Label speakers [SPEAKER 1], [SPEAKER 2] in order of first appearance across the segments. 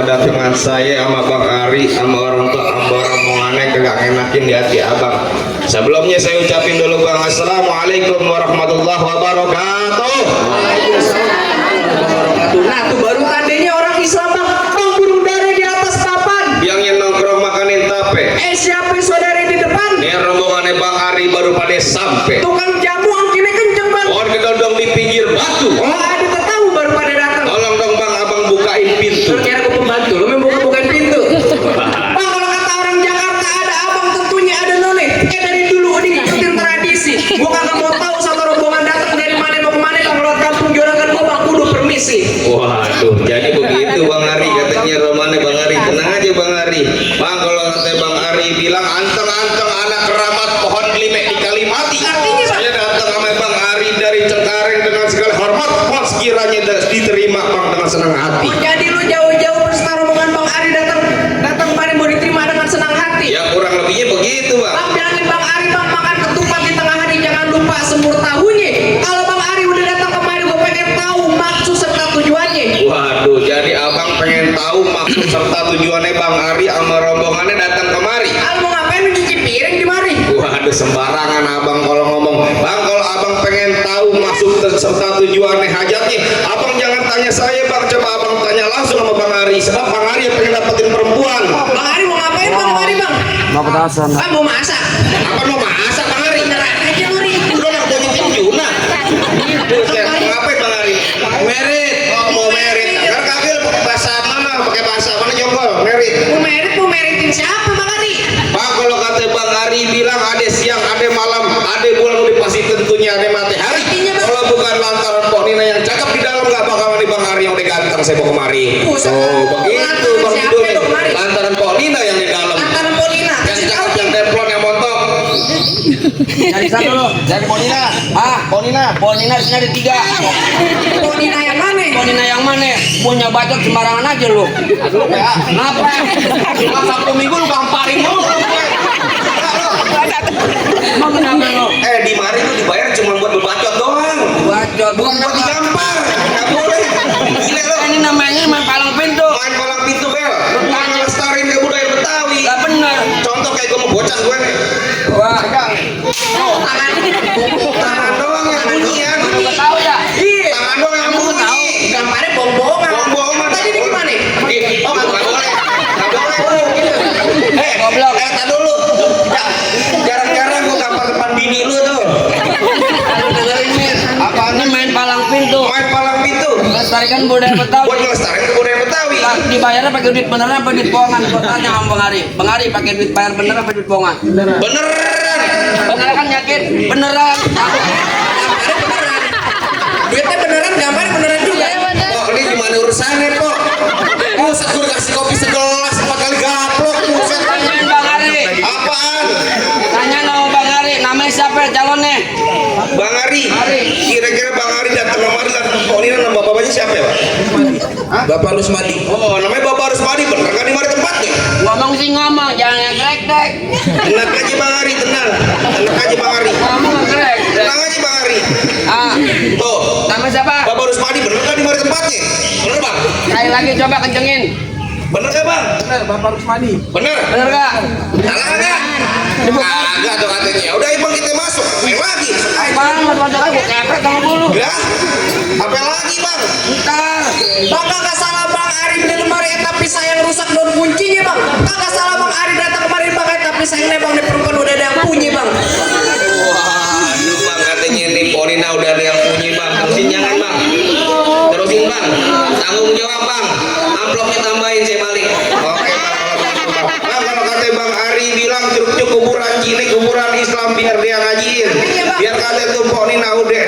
[SPEAKER 1] kedatangan saya sama Bang Ari sama orang tua orang mongannya kagak enakin di hati abang. Sebelumnya saya ucapin dulu Bang, assalamualaikum warahmatullahi wabarakatuh.
[SPEAKER 2] Nah tuh baru tandanya orang Islam bang. Bang burung dara di atas papan.
[SPEAKER 1] Yang nongkrong makanin tape.
[SPEAKER 2] Siapa saudara di depan?
[SPEAKER 1] Ini rombongannya Bang Ari baru pada sampai.
[SPEAKER 2] Tukang jamu angkinnya kenceng bang.
[SPEAKER 1] Orang kedondong di pinggir batu.
[SPEAKER 2] Oh ada tahu baru pada datang.
[SPEAKER 1] Tolong dong Bang, abang bukain pintu.
[SPEAKER 2] Kira aku pembantu, lu memang buka-bukain pintu. Bang kalau kata orang Jakarta ada abang tentunya ada none. Dari dulu ngikutin tradisi. Gua kagak mau tahu satu rombongan datang dari mana mau kemana. Kalau lewat kampung Juragan gua bang kudu permisi.
[SPEAKER 1] Waduh, jadi begitu Bang Ari katanya romannya Bang Ari. Tenang aja Bang Ari. Bang kalau kata Bang Ari bilang anteng-anteng anak keramat pohon limek di Kalimati.
[SPEAKER 2] Artinya, Bang?
[SPEAKER 1] Saya datang sama Bang Ari dari Cengkareng dengan segala hormat. Mohon sekiranya diterima Bang dengan senang hati.
[SPEAKER 2] Oh, jadi lu jauh-jauh berserta rombongan Bang Ari datang kemarin mau diterima dengan senang hati.
[SPEAKER 1] Ya kurang lebihnya begitu Bang.
[SPEAKER 2] Bang bilangin Bang Ari bang makan ketupat di tengah hari jangan lupa semur tahunya. Kalau Bang Ari udah datang kemari gue pengen tahu maksud serta tujuannya.
[SPEAKER 1] Waduh, jadi abang pengen tahu maksud serta tujuannya Bang Ari sama rombongannya datang kemari.
[SPEAKER 2] Al mau ngapain lu cuci piring di mari?
[SPEAKER 1] Waduh, sembarangan abang kalau ngomong. Bang, kalau abang pengen tahu maksud serta tujuannya hajatnya, abang jangan tanya saya Bang, coba abang tanya langsung sama Bang Ari. Sebab Bang Ari yang pengen dapetin perempuan.
[SPEAKER 2] Bang Ari mau ngapain Bang kemari Bang?
[SPEAKER 3] Mau petasan.
[SPEAKER 2] Ah mau masak.
[SPEAKER 1] Apa mau masak Bang Ari?
[SPEAKER 2] Beneran aja lu Ri.
[SPEAKER 1] Lu nak jadi tinjuna. Buset, ngapain Bang Ari? Merit. Oh, mau merit. Kan kagil pakai bahasa mana? Pakai bahasa mana jongkol? Merit.
[SPEAKER 2] Mau meritin siapa Bang Ari?
[SPEAKER 1] Bang, kalau kata Bang Ari bilang ada siang, ada malam, ada bulan udah pasti tentunya ada matahari. Kalau bukan lantaran Pok Nina yang cakep di dalam nggak bakal ada Bang Ari yang udah ganteng saya mau kemari.
[SPEAKER 2] Buset.
[SPEAKER 1] Oh begitu Bang
[SPEAKER 2] Siapa
[SPEAKER 1] Judul.
[SPEAKER 2] yang kemari?
[SPEAKER 1] Lantaran Pok Nina yang di dalam.
[SPEAKER 2] Antara Polina.
[SPEAKER 1] Yang cakep yang templon yang montok.
[SPEAKER 3] Jadi satu lo. Jadi Ponina. Ponina sini ada 3.
[SPEAKER 2] Polina yang mana?
[SPEAKER 3] Ponina yang mana? Punya bacot sembarangan aja lu. Kenapa?
[SPEAKER 1] Cuma Sabtu Minggu lu gamparin mulu.
[SPEAKER 3] Emang kenapa lu?
[SPEAKER 1] Di mari lu dibayar cuma buat berbacot doang.
[SPEAKER 3] Bacot.
[SPEAKER 1] Bukan buat digampar. Nggak boleh. Gila lu.
[SPEAKER 3] Ini namanya main palang pintu.
[SPEAKER 1] Main palang pintu bel. Main ngelestariin ke budaya Betawi.
[SPEAKER 3] Gak bener.
[SPEAKER 1] Contoh kayak gue mau bocah gue nih.
[SPEAKER 3] Wah.
[SPEAKER 1] Tangan doang yang bunyian.
[SPEAKER 3] Lu gak tahu ya?
[SPEAKER 2] Iya.
[SPEAKER 1] Tangan doang yang
[SPEAKER 3] Kamu
[SPEAKER 1] bunyi.
[SPEAKER 3] tahu?
[SPEAKER 2] Gambarnya bohong-bohongan.
[SPEAKER 1] Bohong-bohongan.
[SPEAKER 2] Tadi ini gimana?
[SPEAKER 1] Oh nggak boleh. Nggak boleh.
[SPEAKER 3] Goblok.
[SPEAKER 1] Tak dulu. Jarang-jarang gue gampar depan bini lu tuh.
[SPEAKER 3] Lu dengerin Mir.
[SPEAKER 1] Apaan?
[SPEAKER 3] Ini main palang pintu.
[SPEAKER 1] Main palang pintu.
[SPEAKER 3] Melestarikan budaya
[SPEAKER 1] Buat
[SPEAKER 3] Betawi.
[SPEAKER 1] ngelestariin ke budaya Betawi.
[SPEAKER 3] Lah, dibayarnya pakai duit beneran apa duit bohongan? Gua tanya sama Bang Ari. Bang Ari pakai duit bayar beneran apa duit bohongan?
[SPEAKER 1] Beneran.
[SPEAKER 3] Beneran kan yakin? Beneran.
[SPEAKER 2] Duitnya beneran, gambar beneran juga.
[SPEAKER 1] Oh ini gimana urusannya Pok? Buset gue kasih kopi segelas 4 kali gaplok. Buset.
[SPEAKER 3] Tanyain Bang Ari.
[SPEAKER 1] Apaan?
[SPEAKER 3] Tanya sama Bang Ari. Namanya siapa ya calonnya?
[SPEAKER 1] Bang Ari. Kira-kira Bang Ari datang kemarin datang ke Pok Nina, nama bapaknya siapa ya Pak? Bapak Rusmadi. Oh namanya Bapak Rusmadi, bener kan di mana tempatnya?
[SPEAKER 3] Ngomong sih ngomong, jangan yang krek-krek.
[SPEAKER 1] Tenang aja Bang Ari, tenang. Tenang aja Bang Ari.
[SPEAKER 3] Ngomong nggak krek.
[SPEAKER 1] Tenang aja Bang Ari.
[SPEAKER 3] Ah,
[SPEAKER 1] Tuh,
[SPEAKER 3] nama siapa?
[SPEAKER 1] Bapak Rusmadi bener kan di mana tempatnya? Bener Bang?
[SPEAKER 3] Sekali lagi coba kencengin.
[SPEAKER 1] Bener gak Bang?
[SPEAKER 3] Bener, Bapak Rusmadi.
[SPEAKER 1] Bener?
[SPEAKER 3] Bener gak?
[SPEAKER 1] Salah kagak? Kagak tuh katanya. Udah Bang kita masuk. Main lagi.
[SPEAKER 3] Apaan, macam-macam lagi, kepek sama dulu.
[SPEAKER 1] Ya? Apa lagi Bang?
[SPEAKER 3] Ntar.
[SPEAKER 2] Bang kagak salah Bang Ari beli lemari tapi sayang rusak daun kuncinya Bang. Kagak salah Bang Ari datang kemarin Bang tapi sayangnya Bang di perempuan udah ada yang punya Bang.
[SPEAKER 1] Waduh Bang katanya nih Ponina udah ada yang punya Bang. Terusin jangan Bang. Terusin Bang. Tanggung jawab Bang. Amplopnya tambahin saya balik. Oke Bang. Bang kalau kata Bang Ari bilang curug kuburan cilik kuburan Islam biar dia ngajiin. Biar kata tuh Ponina udah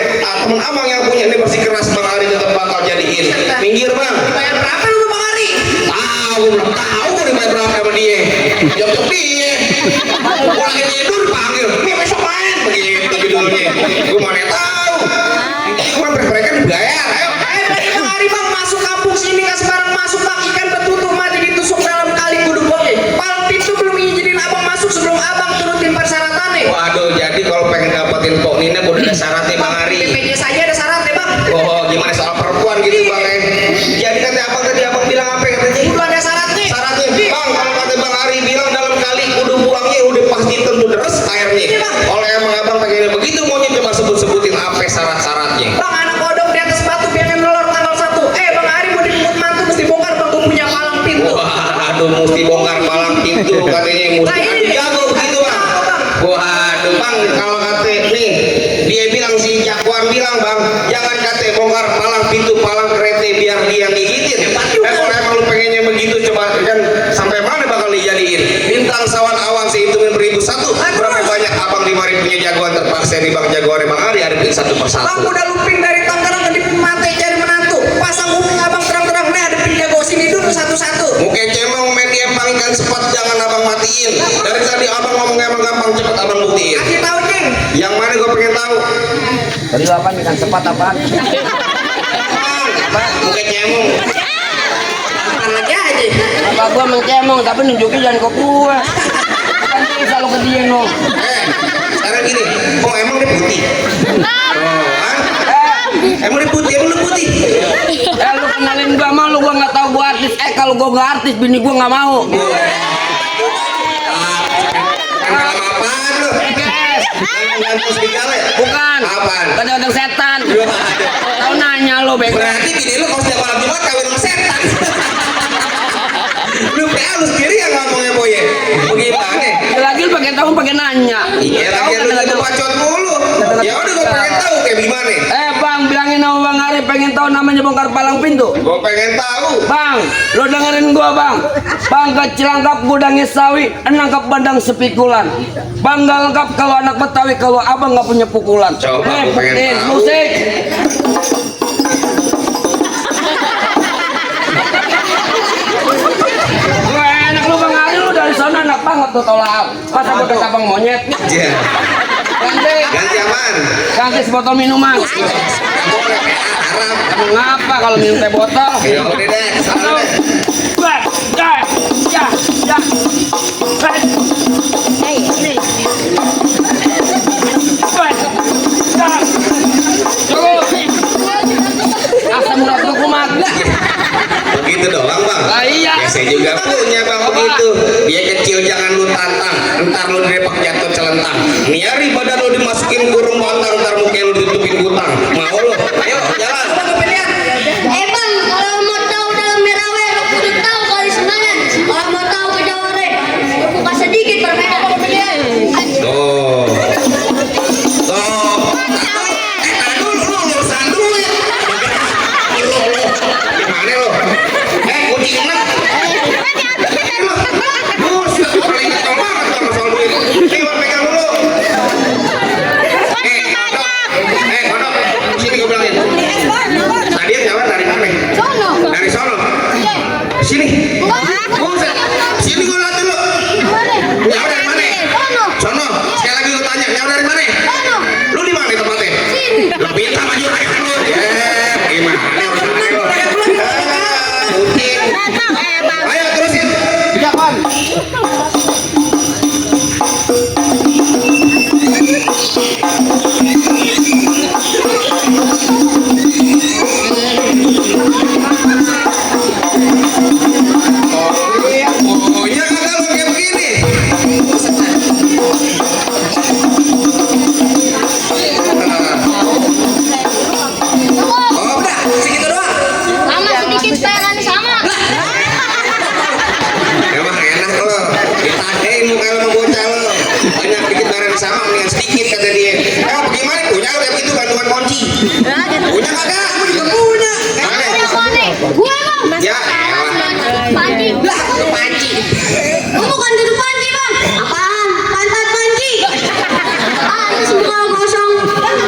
[SPEAKER 1] temen abang yang punya ini pasti keras Bang Ari tetap bakal jadiin. Minggir Bang.
[SPEAKER 2] Bayar berapa lu Bang Ari?
[SPEAKER 1] Tahu belum tahu gue dibayar berapa sama dia. Jok dia. Gue lagi tidur dipanggil. Nih besok main begitu judulnya. Gue mana tahu. Gue mereka dibayar. Ayo.
[SPEAKER 2] Bang Ari Bang masuk kampung sini nggak sembarang masuk Bang ikan betutu mati ditusuk dalam kali kudu boleh. Palang pintu belum izinin abang masuk sebelum abang turutin persyaratannya.
[SPEAKER 1] Waduh jadi kalau pengen dapetin Pok Nina udah ada syaratnya Bang Ari.
[SPEAKER 2] BPJS saja ada syaratnya Bang.
[SPEAKER 1] Oh Waduh, mesti bongkar palang pintu katanya, mesti adu jago begitu bang. Waduh bang, kalau kata nih dia bilang si jagoan bilang bang, jangan kata bongkar palang pintu palang kereta biar dia yang gigitin. Kalau emang lu pengennya begitu coba kan sampai mana bakal dijadiin bintang sawan awan sehitungin 1001 berapa banyak abang 5.000 punya jagoan terpaksa nih bang jagoan bang Ari hadapin satu persatu.
[SPEAKER 2] Bang udah lupin dari Tangerang ke Dipin Mate cari menantu. Pasang kuping abang terang-terang nih hadapin jago sini dulu satu-satu.
[SPEAKER 1] Muka cemong main dia ikan cepat jangan abang matiin. Dari tadi abang ngomong emang gampang cepet abang buktiin.
[SPEAKER 2] Kasih tahu ceng.
[SPEAKER 1] Yang mana gue pengen tahu?
[SPEAKER 3] Tadi lu apaan ikan sepat apaan?
[SPEAKER 1] Muka cemong.
[SPEAKER 2] Apaan lagi aja.
[SPEAKER 3] Apa gua mencemong tapi nunjukin jangan ke gua. Kan bisa lu ke dia no.
[SPEAKER 1] Sekarang gini, oh emang dia putih? Emang dia putih? Emang lu putih?
[SPEAKER 3] Lu kenalin gua sama lu, gua nggak tahu gua artis. Kalau gua nggak artis, bini gua nggak mau.
[SPEAKER 1] Kenal apaan lu? Gantung serigala ya?
[SPEAKER 3] Bukan.
[SPEAKER 1] Apaan?
[SPEAKER 3] Kadang-kadang setan. Tahu nanya lu bego.
[SPEAKER 1] Berarti bini lu kalau setiap malam Jumat kawin sama setan. Lu kayak lu sendiri yang ngomongnya boy ya? Bagaimana?
[SPEAKER 3] Lagi lu pakai tahu pakai nanya.
[SPEAKER 1] Iya, lagi lu jadi bacot mulu. Ya udah gua pengen tahu kayak gimana.
[SPEAKER 3] Bang, bilangin sama Bang Ari pengen tahu namanya bongkar palang pintu.
[SPEAKER 1] Gua pengen tahu.
[SPEAKER 3] Bang, lo dengerin gua bang. Bang ke Cilangkap gudangnya sawi, nangkap bandang sepikulan. Bang gak lengkap kalau anak Betawi kalau abang gak punya pukulan.
[SPEAKER 1] Coba gua pengen tahu.
[SPEAKER 3] Musik. Wah, enak lu Bang Ari, lu dari sana enak banget tuh tolak. Masa gua kata bang monyet.
[SPEAKER 1] Iya. Ganti aman.
[SPEAKER 3] Ganti sebotol minuman. Mengapa kalau minum teh botol?
[SPEAKER 1] Ya udah deh, sana deh.
[SPEAKER 3] Asam urat lu kumat.
[SPEAKER 1] Begitu doang bang.
[SPEAKER 3] Iya.
[SPEAKER 1] Ya saya juga punya bang begitu. Dia kecil jangan lu tantang. Ntar lu direpak jatuh celentang. Niari badan lu dimasukin kurung batang. Ntar muka lu ditutupin gutang. Mau lu? Ayo jalan.
[SPEAKER 4] Bang, kalau mau tahu dalam Merawe, lo kudu tahu kali semangat. Kalau mau tahu ke Jaware, lo buka sedikit berbeda.
[SPEAKER 1] Tuh. Tuh. Tahan dulu lu urusan dulu ya. Lu. Gimana lu? Kucing enak. Lu paling ketol banget sama soal duit. Nih bang pegang dulu. Kodok. Sini gue bilangin. Tadi yang jawab dari mana?
[SPEAKER 4] Sono.
[SPEAKER 1] Dari sono. Sini. Buset. Sini gue lihat dulu. Jawab dari mana?
[SPEAKER 4] Sono.
[SPEAKER 1] Sono. Sekali lagi gue tanya. Jawab dari mana?
[SPEAKER 4] Sono.
[SPEAKER 1] Lu di mana tempatnya?
[SPEAKER 4] Sini.
[SPEAKER 1] Lu pintar maju aja lu. Gimana? Kucing. Ayo terusin.
[SPEAKER 3] Japan.
[SPEAKER 1] Oh iya kagak lu kayak begini. Oh udah segitu doang.
[SPEAKER 4] Sama sedikit peran sama.
[SPEAKER 1] Emang enak lo. Ditadein muka lo sama bocah lo. Banyak dikit barang sama mendingan sedikit kata dia. Bagaimana punya lo kayak begitu gantungan kunci. Punya kagak? Aku juga punya.
[SPEAKER 4] Mana? Gua bang.
[SPEAKER 1] Ya.
[SPEAKER 4] Panci.
[SPEAKER 1] Lah, panci.
[SPEAKER 4] Gua bukan duduk panci bang. Apaan? Pantat panci. Ada semua kosong. Bang,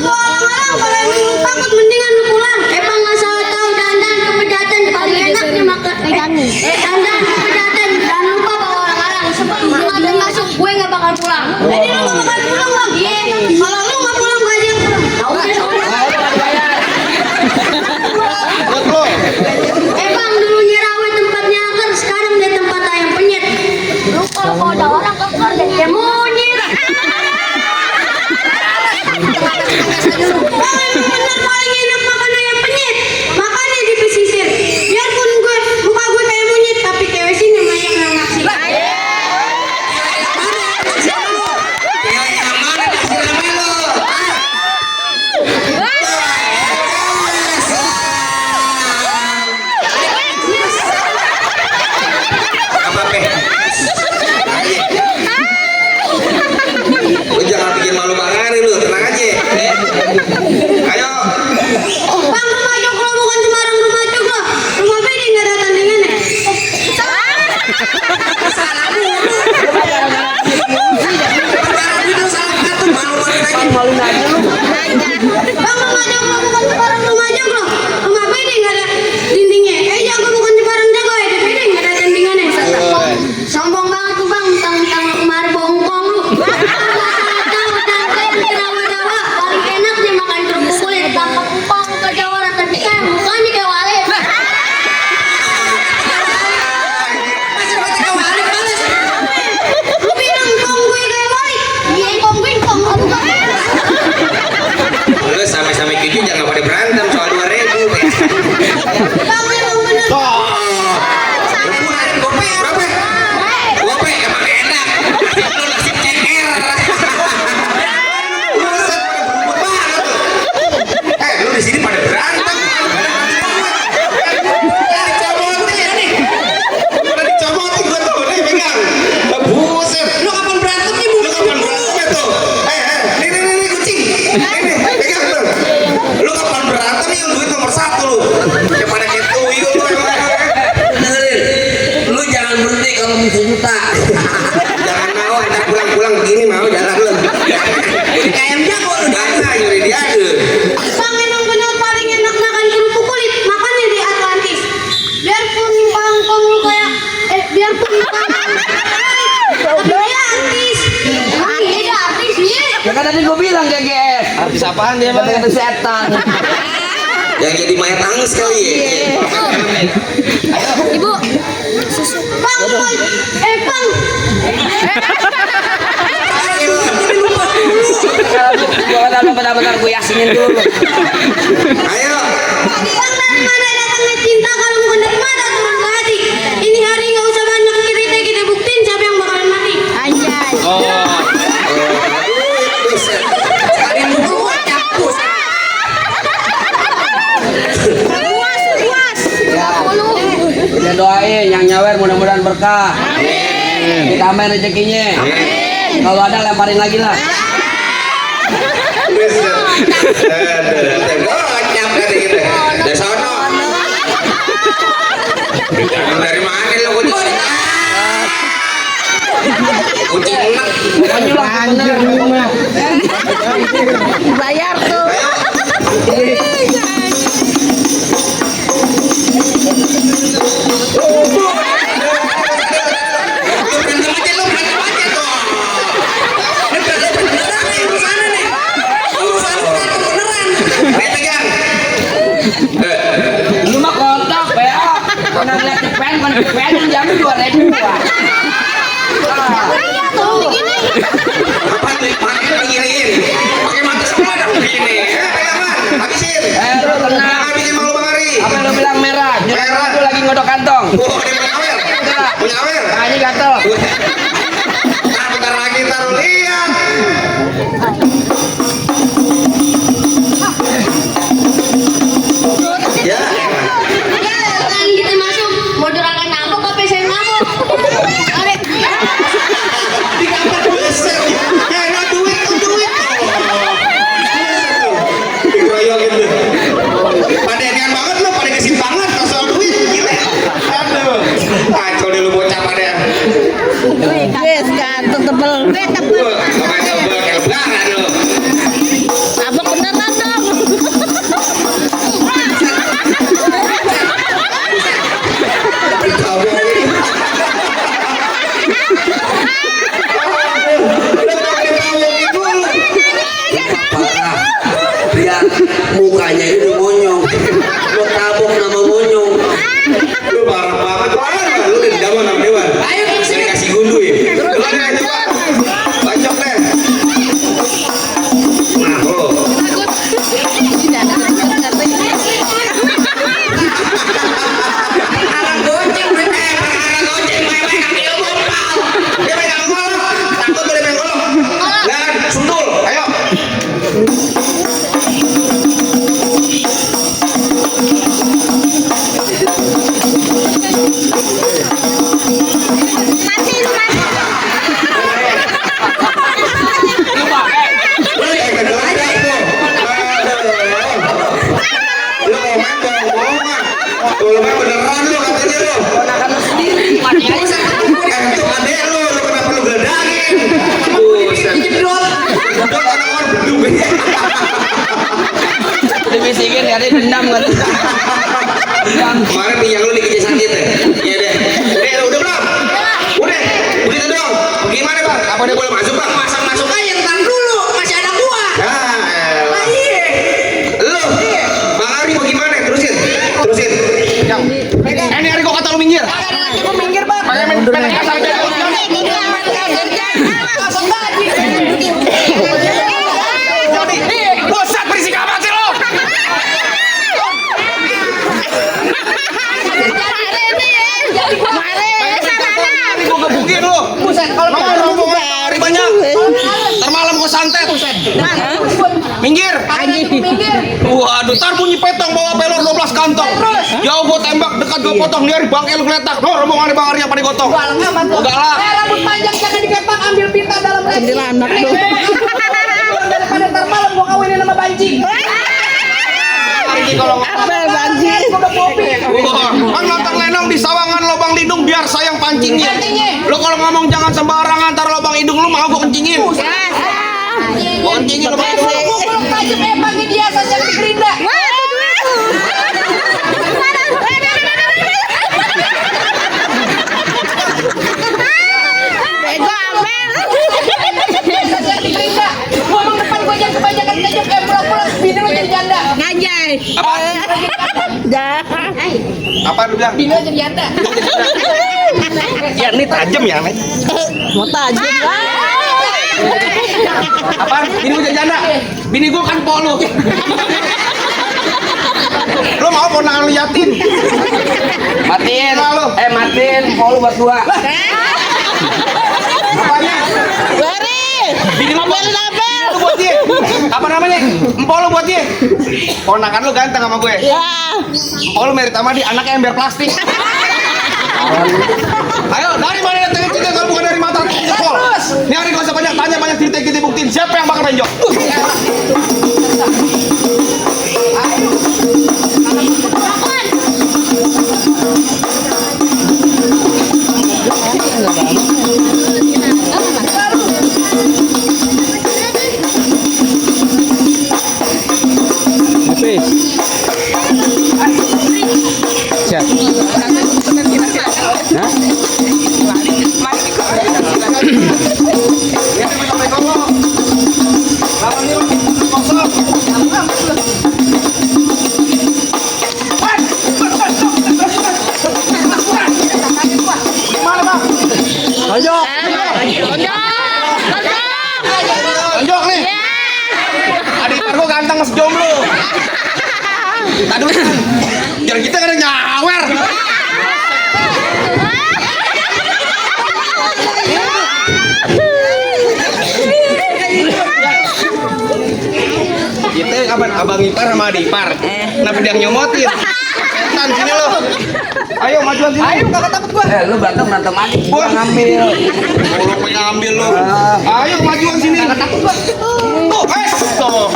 [SPEAKER 4] gua orang-orang kalau emang takut mendingan lu pulang. Bang nggak salah tahu dandan kepedasan paling enaknya makan dandan kepedasan. Jangan lupa bawa orang-orang. Sebab nggak ada masuk gue nggak bakal pulang. Jadi lu nggak bakal pulang bang. Iya. Kalau lu nggak pulang gue aja yang pulang. Tahu kan? Bang dulu Nyirawe tempatnya angker, sekarang dia tempat ayam penyet. Lu kalau ada orang keker dan dia monyet. Bener paling enak makan ayam penyet. Makanya di pesisir. Biarpun muka gue kayak monyet, tapi kartun Pak. Tapi dia artis. Dia artis ya.
[SPEAKER 3] Ya kan tadi gue bilang GGS.
[SPEAKER 1] Artis apaan dia bang?
[SPEAKER 3] Kata setan.
[SPEAKER 1] Yang jadi mayat tangis kali ya.
[SPEAKER 4] Ibu. Susu. Bang. Bang.
[SPEAKER 3] Bentar, gue yasinin dulu.
[SPEAKER 1] Ayo.
[SPEAKER 4] Bang, dari mana datangnya cinta kalau bukan dari mata turun ke hati. Ini hari nggak usah banyak cerita, kita buktiin siapa yang bakalan mati. Anjay.
[SPEAKER 2] Sekali mukul capus.
[SPEAKER 4] Puas.
[SPEAKER 3] Ya doain yang nyawer mudah-mudahan berkah. Ditambahin rezekinya. Kalau ada lemparin lagi lah.
[SPEAKER 1] Gocap kali gitu. Dari sono. Dari mana lo kucing? Kucing enak.
[SPEAKER 3] Pokoknya lah bener.
[SPEAKER 4] Bayar tuh.
[SPEAKER 3] Lu mah kontak PA. Pernah lihat di pen yang jamin 2.000.
[SPEAKER 1] Apa nih? Pakai ngiriin. Pakai mata semua dong begini. Pegangan. Habisin.
[SPEAKER 3] Lu tenang.
[SPEAKER 1] Habisin malu Bang Ari.
[SPEAKER 3] Apa yang lu bilang merah?
[SPEAKER 1] Merah.
[SPEAKER 3] Aku lagi ngodok kantong.
[SPEAKER 1] Oh, dia punya awer. Punya awer.
[SPEAKER 3] Tangannya gatel.
[SPEAKER 1] Nah, bentar lagi taruh lihat. Ya.
[SPEAKER 4] Kan kita masuk modal akan nabok apa saya nabok. Are.
[SPEAKER 1] Di kamar besar. Ya, no duit. Dikeroyokin tuh. Pada nian banget lo, pada kesin banget kalau soal duit. Gila. Aduh. Kacau deh lu bocah pada.
[SPEAKER 5] Yes kan, tebel.
[SPEAKER 1] Makanya tebel kayak lebaran lo.
[SPEAKER 5] Abang beneran dong.
[SPEAKER 3] Parah. Lihat mukanya itu monyong. Lu tabok nama monyong.
[SPEAKER 1] Lu parah banget. Lu udah didawan sama Dewan.
[SPEAKER 2] Ayo,
[SPEAKER 1] Saya kasih gundu ya. Lu aja coba. Bacok deh. Nah, lo.
[SPEAKER 2] Arang goceng gue.
[SPEAKER 1] Arang goceng, main-main kaki lu gompal. Dia pegang golok. Takut tuh dia pegang golok. Dan sundul. Ayo. Lu main beneran lu katanya lu.
[SPEAKER 3] Ponakan lu sendiri. Mati aja.
[SPEAKER 1] Itu adek lu kenapa lu geladangin? Buset.
[SPEAKER 2] Jedot.
[SPEAKER 1] Udah anak orang bedung.
[SPEAKER 3] Dibisikin ya, dia dendam kan. Dendam.
[SPEAKER 1] Kemarin minyak lu dikejar sakit ya? Iya deh. Udah belum? Udah. Udah itu dong. Gimana bang? Apa dia boleh masuk bang?
[SPEAKER 2] Masuk aja ntar dulu. Masih ada gua.
[SPEAKER 1] Nah,
[SPEAKER 2] Iya.
[SPEAKER 1] lu, Bang Ari mau gimana? Terusin. Yang. Ini Ari kok kata lu minggir?
[SPEAKER 2] Gua minggir bang.
[SPEAKER 1] Pakai main kasar aja. Bosan berisik amat sih lo. Gua gebukin lo.
[SPEAKER 2] Buset, kalau
[SPEAKER 1] Mau rombongan Ari banyak. Ntar malam gua santet. Minggir. Waduh, ntar bunyi petong bawa pelor 12 kantong. Jauh gua tembak, dekat gua potong, dia bangke lu geletak. No, rombongan Bang Ari yang pada gotong. Oh, galak.
[SPEAKER 2] rambut panjang jangan dikepak, ambil pita dalam lagi.
[SPEAKER 5] Ambil anak dong.
[SPEAKER 2] Daripada ntar malam gua kawinin sama Banji.
[SPEAKER 1] Ari kalau
[SPEAKER 5] Abel Banji.
[SPEAKER 2] Gua udah kopi.
[SPEAKER 1] Kan nonton lenong di sawangan lubang hidung biar sayang pancingnya. Lo kalau ngomong jangan sembarangan, ntar lubang hidung lu mau gua kencingin. Gua kencingin lubang hidung lu.
[SPEAKER 2] Gua belum tajam pagi dia saja di Gerinda.
[SPEAKER 1] Apa?
[SPEAKER 5] Dah.
[SPEAKER 1] Apa lu bilang?
[SPEAKER 2] Bino jadi janda.
[SPEAKER 1] Ya ini tajam ya, Nek.
[SPEAKER 5] Mau tajam.
[SPEAKER 1] Apa? Bini gua jadi janda. Bini gua kan polo. Lu mau ponakan lu yatin?
[SPEAKER 3] Matiin.
[SPEAKER 1] Halo.
[SPEAKER 3] Matiin. Polo buat gua.
[SPEAKER 1] Apanya?
[SPEAKER 5] Beri.
[SPEAKER 1] Bini lu buat
[SPEAKER 5] apa?
[SPEAKER 1] lu buat dia. Apa namanya? Empol lu buat dia. Ponakan lu ganteng sama gue.
[SPEAKER 5] Ya.
[SPEAKER 1] Empol lu merit sama dia, anaknya ember plastik. Ayo, dari mana datangnya cinta kalau bukan dari mata? Empol. Ini hari gak usah banyak tanya, banyak cerita kita buktiin. Siapa yang bakal benjok? Benjok nih. Adik ipar gua ganteng masih jomblo. Tadi jangan kita kadang nyawer. Kita kapan abang ipar sama adik ipar. Kenapa dia nyomotin? Setan sini lo. Ayo majuan sini. Ayo kakak takut gua.
[SPEAKER 3] Lu berantem adik. Gua ngambil.
[SPEAKER 1] Lu pengen ngambil lu. Ayo majuan sini. Kakak takut gua. Tuh, tuh.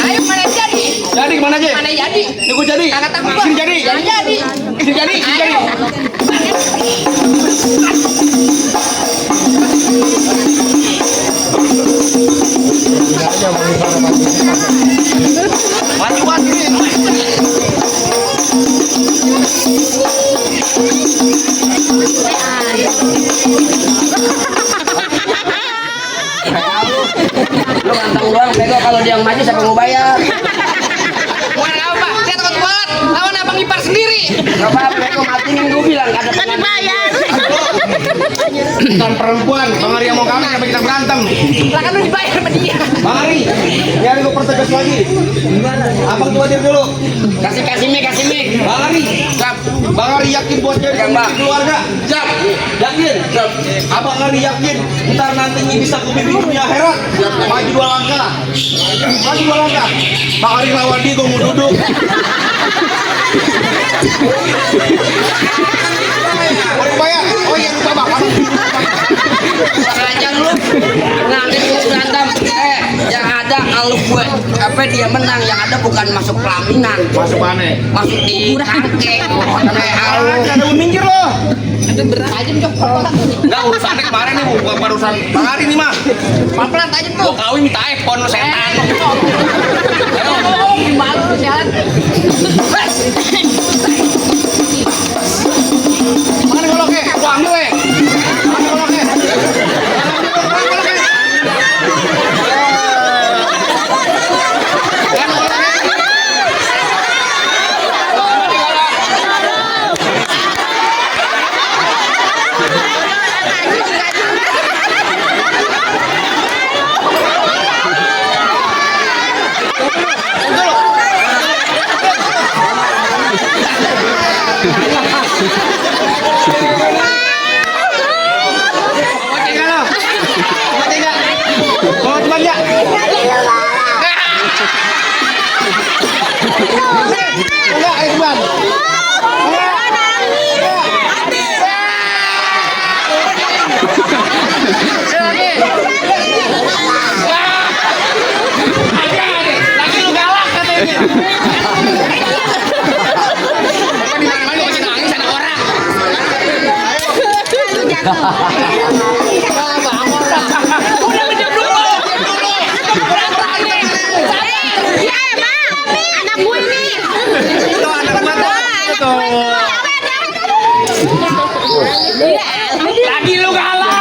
[SPEAKER 2] Ayo mana jadi?
[SPEAKER 1] Jadi kemana aja?
[SPEAKER 2] Mana jadi?
[SPEAKER 1] Ini gua jadi.
[SPEAKER 2] Kakak takut gua.
[SPEAKER 1] Sini jadi.
[SPEAKER 2] Jangan jadi.
[SPEAKER 1] Sini jadi. Sini jadi. Majuan sini.
[SPEAKER 3] Lu ganteng doang, bego kalau dia yang maju siapa yang mau bayar?
[SPEAKER 2] Bukan apa? Saya takut kualat. Lawan abang ipar sendiri.
[SPEAKER 3] Gak apa-apa, bego matiin gua bilang ada
[SPEAKER 5] Kan dibayar.
[SPEAKER 1] Bukan perempuan. Bang Ari yang mau kawin sampai kita berantem.
[SPEAKER 2] Lah kan lu dibayar sama dia.
[SPEAKER 1] Bang Ari, biar gua pertegas lagi. Abang coba diam dulu.
[SPEAKER 3] kasih mic.
[SPEAKER 1] Bang Ari, siap. Bang Ari yakin buat jadi pemimpin keluarga? Siap. Yakin? Siap. Abang Ari yakin ntar nantinya bisa pemimpin dunia akhirat. Maju 2 langkah. Maju 2 langkah. Bang Ari lawan dia, gua mau duduk. Mau dibayar? Oh iya, lupa bang.
[SPEAKER 3] Sengaja lu nanti gua berantem. Yang ada kalau gue dia menang, yang ada bukan masuk pelaminan,
[SPEAKER 1] Masuk mana?
[SPEAKER 3] masuk di tangkeng.
[SPEAKER 1] Ada minggir lo.
[SPEAKER 2] Itu berat aja cok.
[SPEAKER 1] Enggak, urusannya kemarin nih, bukan urusan Bang Ari nih mah.
[SPEAKER 2] Pelan-pelan aja tuh.
[SPEAKER 1] Gua kawin minta iPhone lo setan.
[SPEAKER 2] Gimana lu jalan?
[SPEAKER 1] Mana goloknya? Gua ambil ya. Mana goloknya? Enggak, ayo Bang. Lagi lu galak katanya. Apa di mana-mana lu nangis ada orang. Udah minum dulu.
[SPEAKER 4] Ya emang, anak gue nih.
[SPEAKER 1] Itu anak gua tuh.
[SPEAKER 2] Lagi lu galak.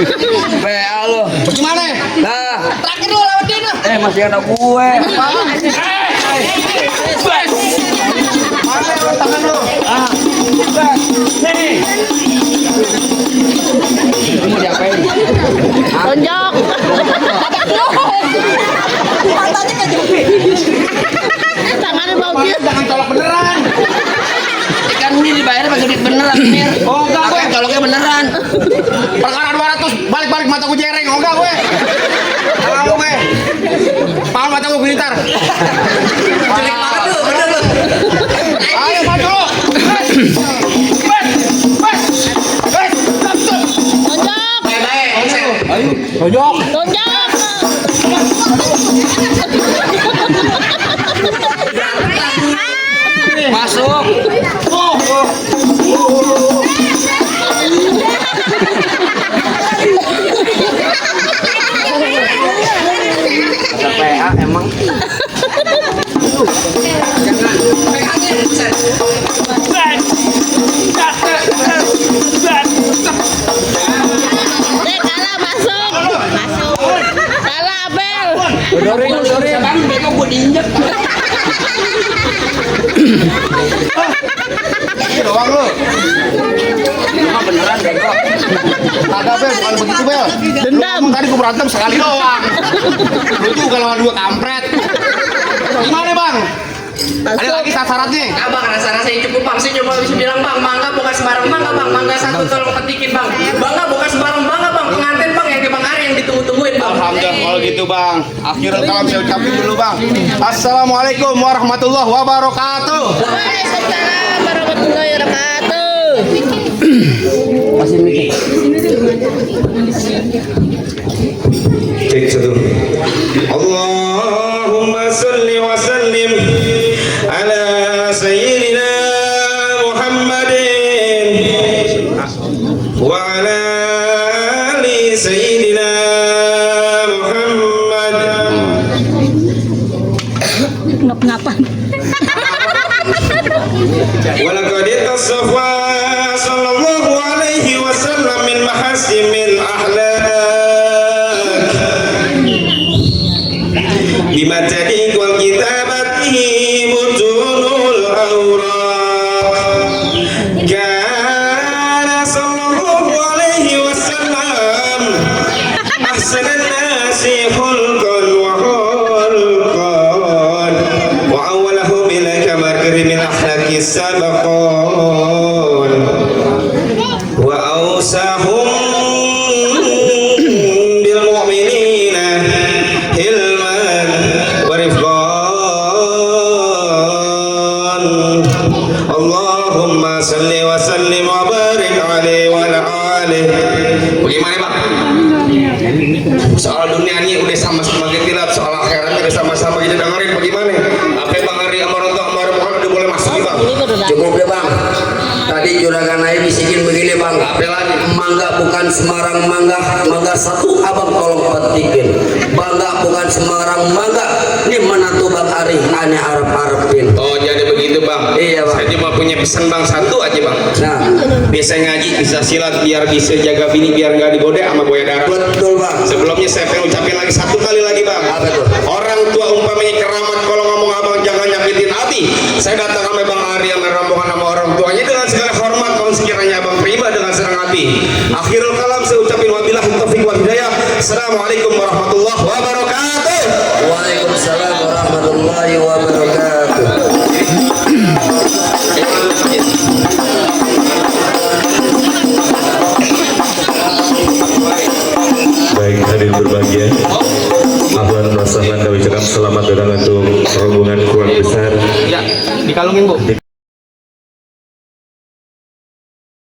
[SPEAKER 3] PA lo.
[SPEAKER 2] Bagaimana?
[SPEAKER 3] Nah,
[SPEAKER 2] Terakhir lu lawan dia nah.
[SPEAKER 3] masih ada gue.
[SPEAKER 2] Mana lu tangan lu?
[SPEAKER 3] Nih. Lu mau diapain?
[SPEAKER 5] Tonjok.
[SPEAKER 4] Matanya kayak gitu.
[SPEAKER 5] Tangannya bau dia.
[SPEAKER 2] Jangan colok beneran.
[SPEAKER 3] Ikan ini dibayar pakai duit beneran, Mir.
[SPEAKER 2] Oh, enggak,
[SPEAKER 3] Pakai
[SPEAKER 2] gue.
[SPEAKER 3] coloknya beneran.
[SPEAKER 2] Perkara 200 balik-balik mata gue jereng. Oh, enggak gue. Tahu gue. Paham mata gue bintar.
[SPEAKER 1] Jelek banget tuh, bener lu.
[SPEAKER 2] Ayo maju lu.
[SPEAKER 5] Tonjok.
[SPEAKER 1] Baik-baik, Onsen.
[SPEAKER 2] Tonjok.
[SPEAKER 5] Tonjok.
[SPEAKER 3] Masuk. Ada PA emang.
[SPEAKER 5] Dek, kalah masuk. Masuk. Kalah Abel.
[SPEAKER 3] Sorry bang, bego gue diinjek.
[SPEAKER 2] Doang lu.
[SPEAKER 3] Emang beneran bego.
[SPEAKER 2] Kagak Bel, bukan begitu Bel.
[SPEAKER 5] Dendam.
[SPEAKER 2] Emang tadi gue berantem sekali doang. Lu juga lawan dua kampret. Gimana Bang? Ada lagi syaratnya?
[SPEAKER 1] Abang rasa-rasanya cukup bang. Saya coba bisa bilang bang, mangga bukan sembarang mangga bang. Mangga satu tolong petikin bang. Bangga bukan sembarang bangga bang. Pengantin bang yang di Bang Ari yang ditunggu-tungguin bang.
[SPEAKER 2] Alhamdulillah kalau gitu Bang. Akhirul kalam saya ucapin dulu Bang. Assalamualaikum warahmatullahi wabarakatuh.
[SPEAKER 5] Waalaikumsalam warahmatullahi wabarakatuh.
[SPEAKER 3] Masih mikir.
[SPEAKER 1] Cek satu. Allahumma salli wa sallim ala sayyidina Muhammadin wa ala ali sayyidina Muhammad.
[SPEAKER 5] Ngap-ngapan.
[SPEAKER 1] ولقد تصفى صلى الله عليه وسلم من محاسن الأخلاق بمتنه وكتابته متون الأوراق كان صلى الله عليه وسلم أحسن الناس خلقا وخلقا وأولهم إلى كمكرم الأخلاق السابقون وأوسعهم بالمؤمنين حلما ورفقان اللهم صل وسلم وبارك عليه وعلى آله. Bagaimana Pak? Soal dunia ini udah sama-sama kita lihat, soal akhirat udah sama-sama kita dengerin. Bagaimana? Apa Bang Ari Amaronto Amaron udah boleh masuk Bang?
[SPEAKER 3] Cukup ya bang. Tadi juragan Ayi bisikin begini bang.
[SPEAKER 1] Apa lagi?
[SPEAKER 3] Mangga bukan sembarang mangga. Mangga satu abang tolong petikin. Bangga bukan sembarang mangga. Ini menantu Bang Ari aneh Arab-Arabin.
[SPEAKER 1] Oh jadi begitu Bang.
[SPEAKER 3] Iya, Bang.
[SPEAKER 1] Saya cuma punya pesan Bang satu aja Bang.
[SPEAKER 3] Nah,
[SPEAKER 1] Bisa ngaji, bisa silat, biar bisa jaga bini, biar nggak digoda sama buaya darat.
[SPEAKER 3] betul bang.
[SPEAKER 1] Sebelumnya saya pengen ucapin lagi satu kali lagi Bang.
[SPEAKER 3] Apa tuh?
[SPEAKER 1] Orang tua umpamanya keramat, kalau ngomong abang jangan nyakitin hati. Saya datang sama Bang Ari yang rombongan sama orang tuanya dengan segala hormat. Kalau sekiranya abang terima dengan senang hati. Akhirul kalam saya ucapin wabillahi taufiq wal hidayah. Assalamualaikum warahmatullahi wabarakatuh.
[SPEAKER 3] Waalaikumsalam warahmatullahi wabarakatuh.
[SPEAKER 6] Baik, hadirin berbahagia. Ahlan wa sahlan, kami ucapkan selamat datang untuk rombongan keluarga besar
[SPEAKER 1] Ya, dikalungin Bu.